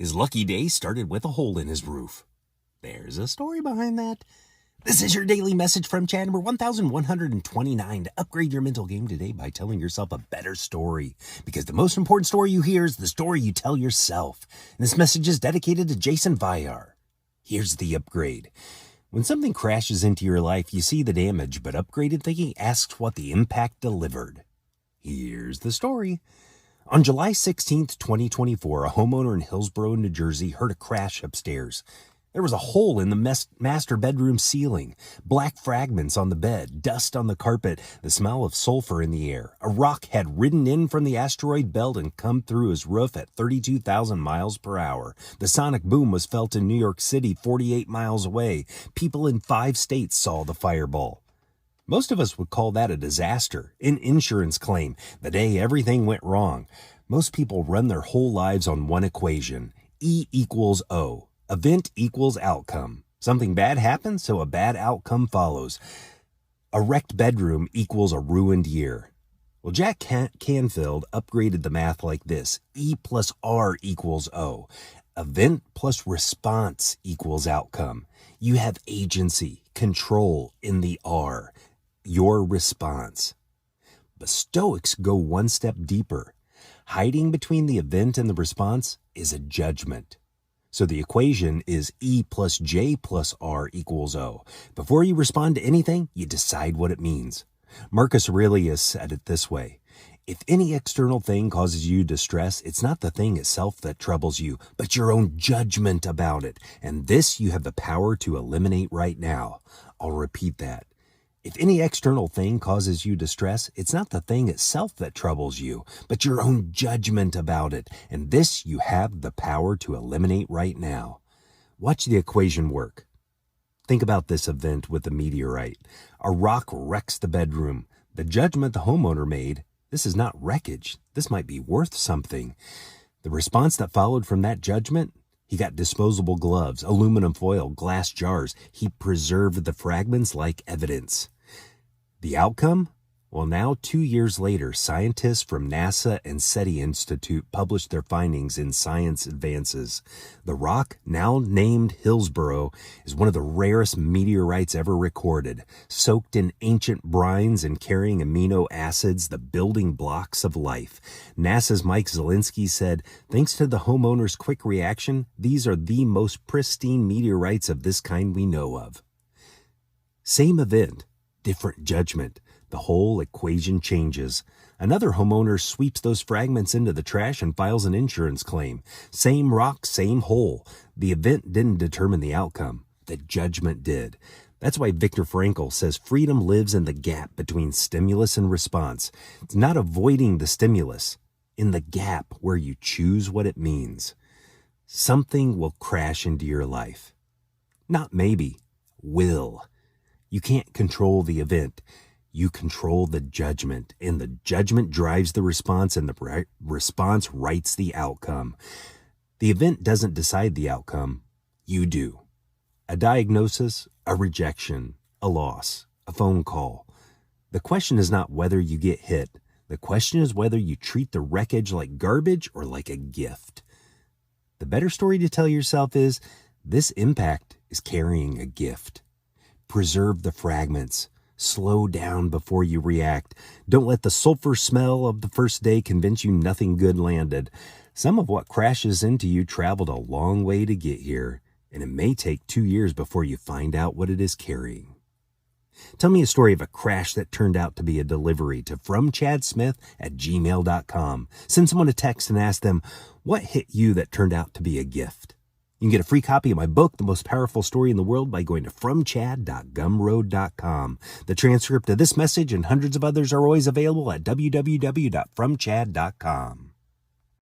His lucky day started with a hole in his roof. There's a story behind that. This is your daily message from Chad, number 1129, to upgrade your mental game today by telling yourself a better story. Because the most important story you hear is the story you tell yourself. And this message is dedicated to Jason Vyar. Here's the upgrade. When something crashes into your life, you see the damage, but upgraded thinking asks what the impact delivered. Here's the story. On July 16th, 2024, a homeowner in Hillsborough, New Jersey heard a crash upstairs. There was a hole in the master bedroom ceiling, black fragments on the bed, dust on the carpet, the smell of sulfur in the air. A rock had ridden in from the asteroid belt and come through his roof at 32,000 miles per hour. The sonic boom was felt in New York City, 48 miles away. People in 5 states saw the fireball. Most of us would call that a disaster, an insurance claim, the day everything went wrong. Most people run their whole lives on one equation, E equals O. Event equals outcome. Something bad happens, so a bad outcome follows. A wrecked bedroom equals a ruined year. Well, Jack Canfield upgraded the math like this. E plus R equals O. Event plus response equals outcome. You have agency, control in the R. Your response. The Stoics go one step deeper. Hiding between the event and the response is a judgment. So the equation is E plus J plus R equals O. Before you respond to anything, you decide what it means. Marcus Aurelius said it this way. If any external thing causes you distress, it's not the thing itself that troubles you, but your own judgment about it. And this you have the power to eliminate right now. I'll repeat that. If any external thing causes you distress, it's not the thing itself that troubles you, but your own judgment about it. And this you have the power to eliminate right now. Watch the equation work. Think about this event with the meteorite. A rock wrecks the bedroom. The judgment the homeowner made, this is not wreckage. This might be worth something. The response that followed from that judgment, he got disposable gloves, aluminum foil, glass jars. He preserved the fragments like evidence. The outcome? Well, now 2 years later, scientists from NASA and SETI Institute published their findings in Science Advances. The rock, now named Hillsborough, is one of the rarest meteorites ever recorded, soaked in ancient brines and carrying amino acids, the building blocks of life. NASA's Mike Zielinski said, thanks to the homeowner's quick reaction, these are the most pristine meteorites of this kind we know of. Same event, different judgment. The whole equation changes. Another homeowner sweeps those fragments into the trash and files an insurance claim. Same rock, same hole. The event didn't determine the outcome. The judgment did. That's why Viktor Frankl says freedom lives in the gap between stimulus and response. It's not avoiding the stimulus, in the gap where you choose what it means. Something will crash into your life. Not maybe, will. You can't control the event. You control the judgment, and the judgment drives the response, and the response writes the outcome. The event doesn't decide the outcome. You do. A diagnosis, a rejection, a loss, a phone call. The question is not whether you get hit. The question is whether you treat the wreckage like garbage or like a gift. The better story to tell yourself is, this impact is carrying a gift. Preserve the fragments. Slow down before you react. Don't let the sulfur smell of the first day convince you nothing good landed. Some of what crashes into you traveled a long way to get here, and it may take 2 years before you find out what it is carrying. Tell me a story of a crash that turned out to be a delivery to fromchadsmith@gmail.com. Send someone a text and ask them, what hit you that turned out to be a gift? You can get a free copy of my book, The Most Powerful Story in the World, by going to fromchad.gumroad.com. The transcript of this message and hundreds of others are always available at www.fromchad.com.